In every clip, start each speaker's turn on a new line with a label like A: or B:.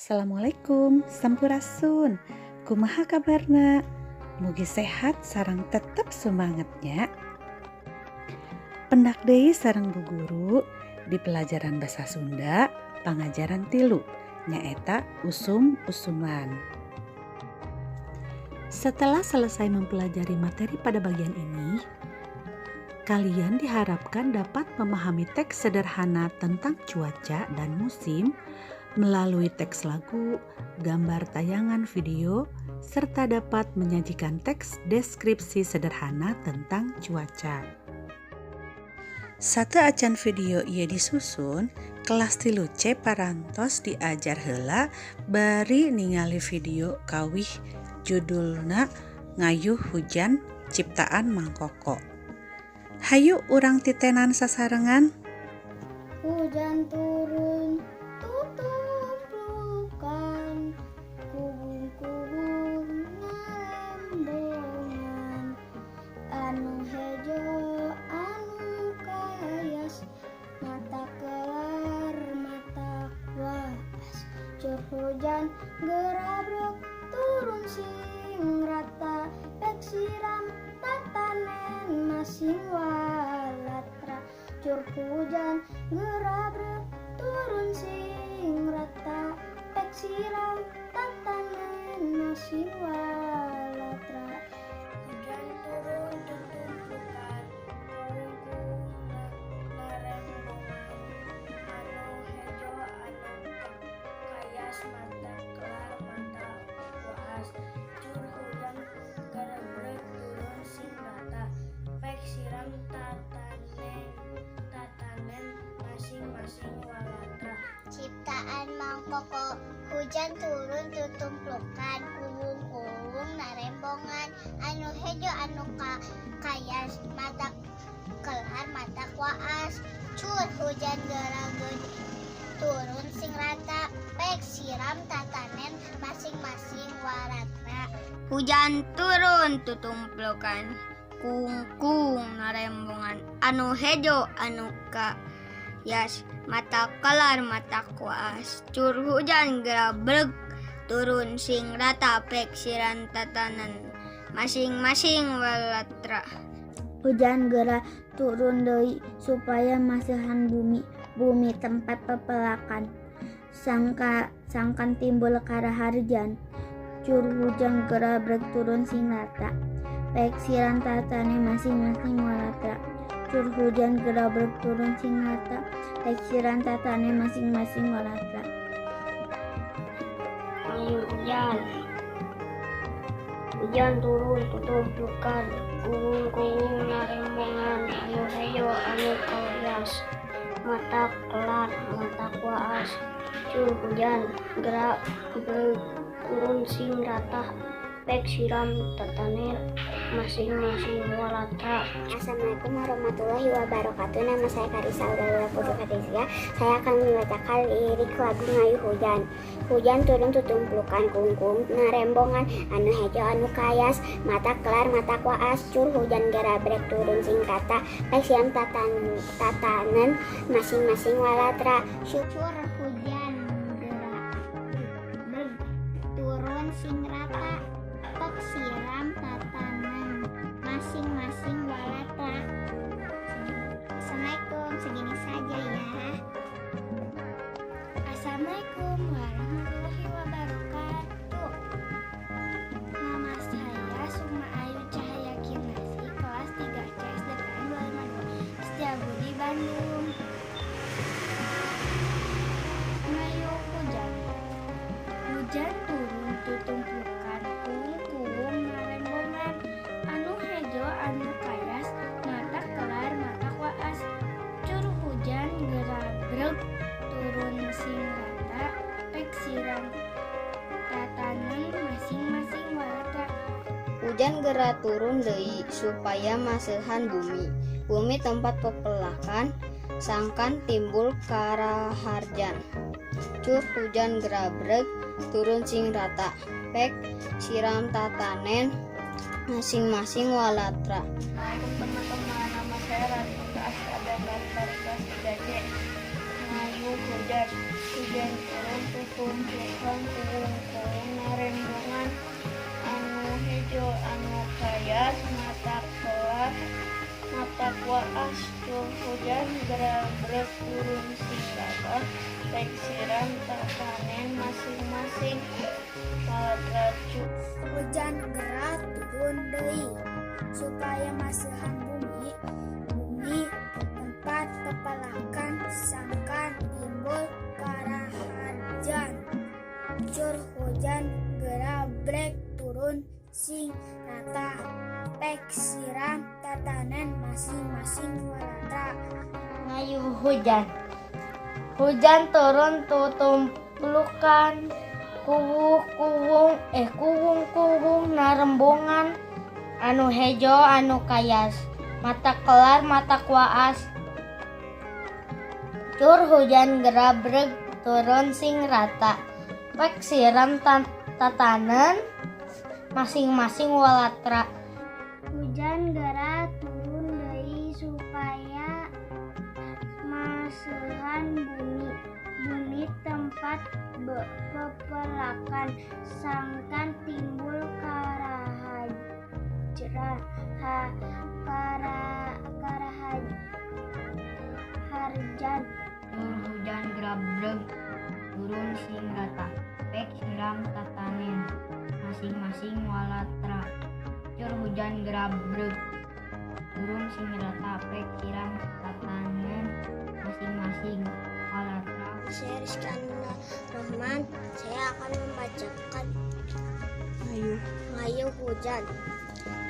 A: Assalamualaikum, Sampurasun. Kumaha kabarna? Mugi sehat sareng tetep semangatnya. Pendak deui sareng Bu Guru di pelajaran Basa Sunda pangajaran 3 nyaeta usum-usuman. Setelah selesai mempelajari materi pada bagian ini, kalian diharapkan dapat memahami teks sederhana tentang cuaca dan musim melalui teks lagu, gambar tayangan video, serta dapat menyajikan teks deskripsi sederhana tentang cuaca. Satu acan video ieu disusun, kelas 3C parantos diajar heula bari ningali video kawih judulna Ngayuh Hujan ciptaan Mang Koko. Hayu urang titenan sasarengan.
B: Hujan turun, tutup pelukan, kubung-kubung ngarembongan, anu hejo, anu kayas, mata kelar, mata kuas, cur hujan gerabrek turun sing rata, pek siram tatanen masing walatra, cur hujan gerabrek turun sing rata, pek siram tatanen masing walatra. Hujan turun tutumpukan, kubung ngarembongan, anu hejo anu kayas, mata kelar mata kuas, cur hujan gerabrek turun sing rata, pek siram tatanen masing-masing walatra. Ciptaan Mang Koko. Hujan turun tutumplukan, kubung-kubung narembongan, anu hejo anu kayas, mata kelar mata kuas, cur hujan gerabrek turun sing rata, pek siram tatanen masing-masing walatra. Hujan turun tutumplukan, kungkung narembongan, anu hejo anu kayas, mata kelar mata kuas, cur hujan gerabrek turun sing rata, pek siram tatanen masing-masing walatra. Hujan gera turun deui supaya masihan bumi tempat pepelakan, sangkan timbul karaharjan, cur hujan gerabrek turun sing rata, pek siram tatanen masing-masing walatra. Cur hujan gerabrek turun sing rata, pek siram tatanen masing-masing walatra. Hujan turun tutumplukan, kubung-kubung narembongan, anu hejo anu kayas, mata kelar mata kuas, cur hujan gerabrek turun sing rata, pek siram tatanen masing-masing walatra. Assalamualaikum warahmatullahi wabarakatuh. Nama saya Karisa Udalula Putri Fatisia. Saya akan membacakan lirik lagu Ngayuh Hujan. Hujan turun tutumplukan, kungkung narembongan, anu hejo anu kayas, mata kelar mata kuas, cur hujan gerabrek turun sing rata, pek siram tatanen masing-masing walatra. Cur hujan gerabrek turun sing rata, pek siram tatanen masing-masing walatra. Assalamualaikum, segini saja ya. Assalamualaikum warahmatullahi wabarakatuh. Nama saya Sukma Ayu Cahaya Kinasi, kelas 3C SDPN 252 Setiabudi, Bandung. Ngayuh hujan. Hujan turun tutumplukan, kubung-kubung narembongan, anu hejo anu kayas, mata kelar mata kuas, cur hujan gerabrek turun sing rata, pek siram tatanen masing-masing walatra.
C: Hujan gera turun deui supaya masihan bumi tempat pepelakan, sangkan timbul karaharjan, cur hujan gerabrek turun sing rata, pek siram tatanen masing-masing walatra.
B: Assalamualaikum teman-teman, nama saya Rafika Askada dari kelas 3C. Ngayuh hujan. Hujan turun tumpukan kuung-kuung narembongan anu hejo anu kayas mata kelar mata kuaas tur hujan gerak turun singkata baik siram tak panen masing-masing padracu.
D: Hujan gerak turun deui supaya maseuhan bumi tempat pepelakan sangkan timbul karaharjan. Cur hujan gerak brek turun sing rata pek siram tatanen masing-masing walatra.
B: Ngayuh hujan turun tutumplukan kuwung narembongan anu hejo anu kayas mata kelar mata kuaas. Cur hujan gerabreg turun sing rata pek siram tatanen masing-masing walatra. Hujan gerak turun deui supaya maseuhan bumi tempat pepelakan sangkan timbul karaharjan. Hujan gerabreg turun sing rata pek siram tatanen masing-masing walatra. Cur hujan gerabreg turun sing rata pek siram tatanen masing-masing walatra.
D: Saya Rizky Ananda Rahman, saya akan membacakan Ngayuh hujan.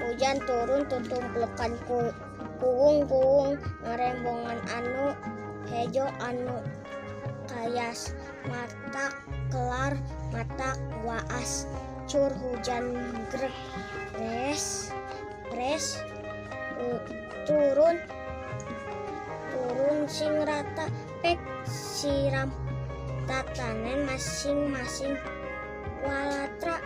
D: Hujan turun tutumplukan kuwung-kuwung ngarembongan anu hejo anu kayas mata kelar mata waas. Cur hujan grek res turun sing rata pek siram tatanen masing-masing walatra.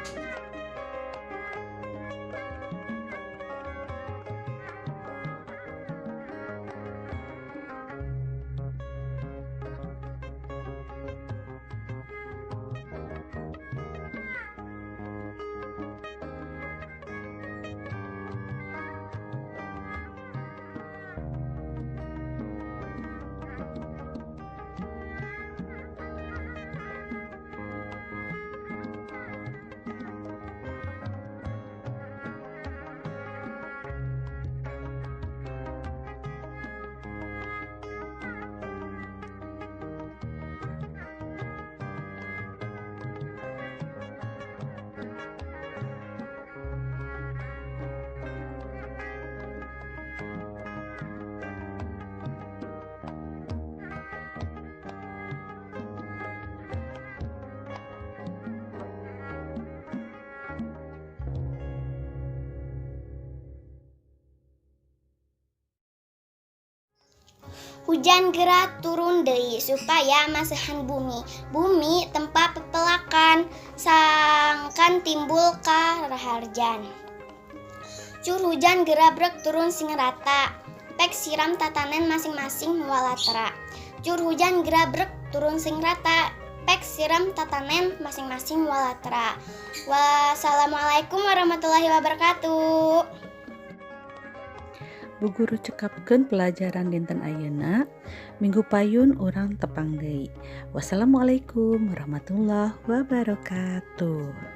C: Hujan gerak turun deui supaya maseuhan bumi tempat pepelakan sangkan timbul karaharjan. Cur hujan gerabreg turun sing rata pek siram tatanen masing-masing walatra. Cur hujan gerabreg turun sing rata pek siram tatanen masing-masing walatra. Wassalamualaikum warahmatullahi wabarakatuh.
A: Bu guru cekapkeun pelajaran dinten ayeuna Minggu Payun urang tepang deui. Wassalamualaikum warahmatullahi wabarakatuh.